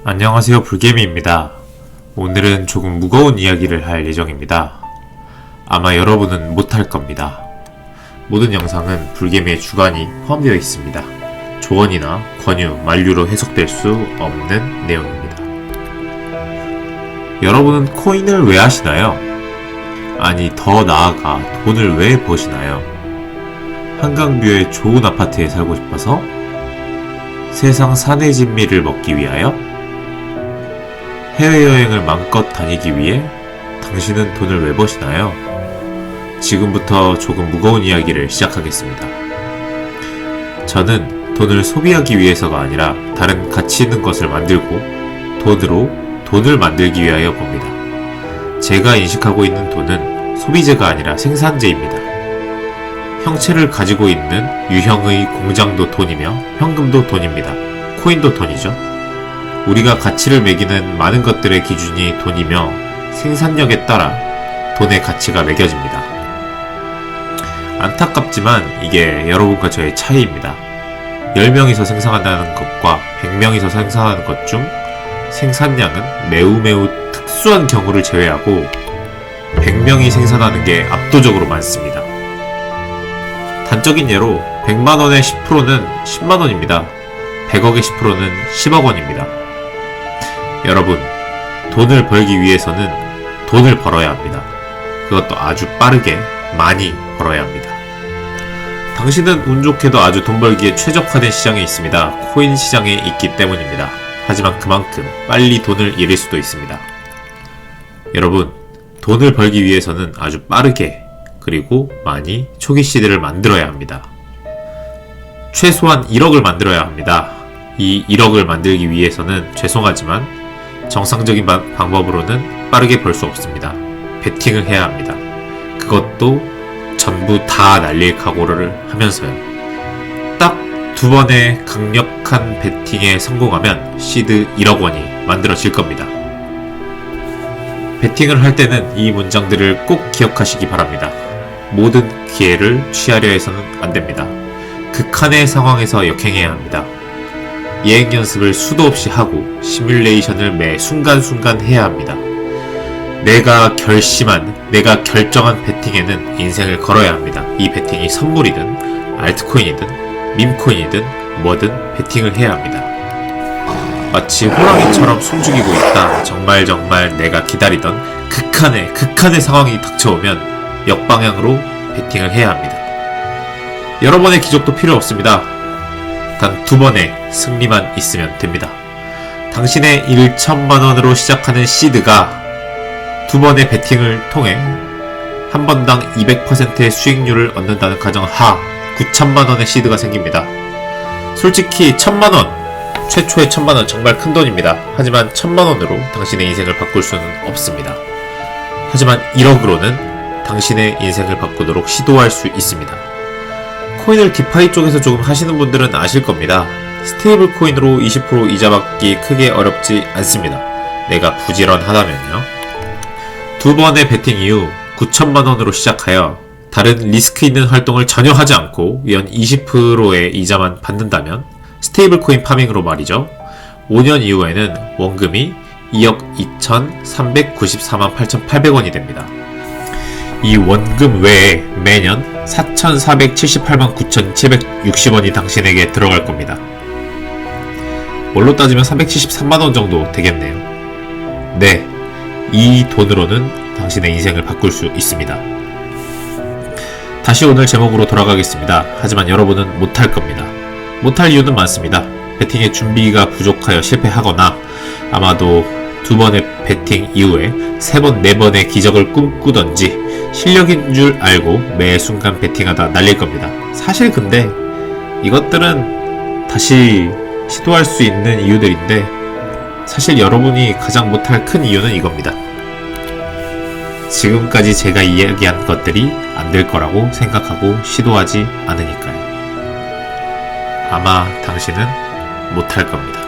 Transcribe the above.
안녕하세요, 불개미입니다. 오늘은 조금 무거운 이야기를 할 예정입니다. 아마 여러분은 못할 겁니다. 모든 영상은 불개미의 주관이 포함되어 있습니다. 조언이나 권유, 만류로 해석될 수 없는 내용입니다. 여러분은 코인을 왜 하시나요? 아니, 더 나아가 돈을 왜 버시나요? 한강뷰의 좋은 아파트에 살고 싶어서? 세상 사내 진미를 먹기 위하여? 해외여행을 마음껏 다니기 위해? 당신은 돈을 왜 버시나요? 지금부터 조금 무거운 이야기를 시작하겠습니다. 저는 돈을 소비하기 위해서가 아니라 다른 가치 있는 것을 만들고 돈으로 돈을 만들기 위하여 봅니다. 제가 인식하고 있는 돈은 소비재가 아니라 생산재입니다. 형체를 가지고 있는 유형의 공장도 돈이며 현금도 돈입니다. 코인도 돈이죠. 우리가 가치를 매기는 많은 것들의 기준이 돈이며 생산력에 따라 돈의 가치가 매겨집니다. 안타깝지만 이게 여러분과 저의 차이입니다. 10명이서 생산한다는 것과 100명이서 생산하는 것 중 생산량은 매우 특수한 경우를 제외하고 100명이 생산하는 게 압도적으로 많습니다. 단적인 예로 100만원의 10%는 10만원입니다. 100억의 10%는 10억원입니다. 여러분, 돈을 벌기 위해서는 돈을 벌어야 합니다. 그것도 아주 빠르게 많이 벌어야 합니다. 당신은 운 좋게도 아주 돈 벌기에 최적화된 시장에 있습니다. 코인 시장에 있기 때문입니다. 하지만 그만큼 빨리 돈을 잃을 수도 있습니다. 여러분, 돈을 벌기 위해서는 아주 빠르게 그리고 많이 초기 시대를 만들어야 합니다. 최소한 1억을 만들어야 합니다. 이 1억을 만들기 위해서는 죄송하지만 정상적인 방법으로는 빠르게 벌 수 없습니다. 베팅을 해야 합니다. 그것도 전부 다 날릴 각오를 하면서요. 딱 2번의 강력한 베팅에 성공하면 시드 1억 원이 만들어질 겁니다. 베팅을 할 때는 이 문장들을 꼭 기억하시기 바랍니다. 모든 기회를 취하려 해서는 안 됩니다. 극한의 상황에서 역행해야 합니다. 예행 연습을 수도 없이 하고 시뮬레이션을 매 순간순간 해야 합니다. 내가 결정한 베팅에는 인생을 걸어야 합니다. 이 베팅이 선물이든 알트코인이든 밈코인이든 뭐든 베팅을 해야 합니다. 마치 호랑이처럼 숨죽이고 있다. 정말 내가 기다리던 극한의 상황이 닥쳐오면 역방향으로 베팅을 해야 합니다. 여러 번의 기적도 필요 없습니다. 단 2번의 승리만 있으면 됩니다. 당신의 1천만원으로 시작하는 시드가 2번의 베팅을 통해 한 번당 200%의 수익률을 얻는다는 가정하 9천만원의 시드가 생깁니다. 솔직히 1000만원, 최초의 1000만원 정말 큰 돈입니다. 하지만 1000만원으로 당신의 인생을 바꿀 수는 없습니다. 하지만 1억으로는 당신의 인생을 바꾸도록 시도할 수 있습니다. 코인을 디파이 쪽에서 조금 하시는 분들은 아실 겁니다. 스테이블 코인으로 20% 이자 받기 크게 어렵지 않습니다. 내가 부지런하다면요. 2번의 베팅 이후 9천만원으로 시작하여 다른 리스크 있는 활동을 전혀 하지 않고 연 20%의 이자만 받는다면 스테이블 코인 파밍으로 말이죠. 5년 이후에는 원금이 2억 2,394만 8,800원이 됩니다. 이 원금 외에 매년 4,478만 9,760원이 당신에게 들어갈 겁니다. 뭘로 따지면 373만원 정도 되겠네요. 네, 이 돈으로는 당신의 인생을 바꿀 수 있습니다. 다시 오늘 제목으로 돌아가겠습니다. 하지만 여러분은 못할 겁니다. 못할 이유는 많습니다. 베팅의 준비가 부족하여 실패하거나 아마도 2번의 베팅 이후에 3번, 4번의 기적을 꿈꾸던지 실력인 줄 알고 매 순간 베팅하다 날릴 겁니다. 사실 근데 이것들은 다시 시도할 수 있는 이유들인데 사실 여러분이 가장 못할 큰 이유는 이겁니다. 지금까지 제가 이야기한 것들이 안 될 거라고 생각하고 시도하지 않으니까요. 아마 당신은 못할 겁니다.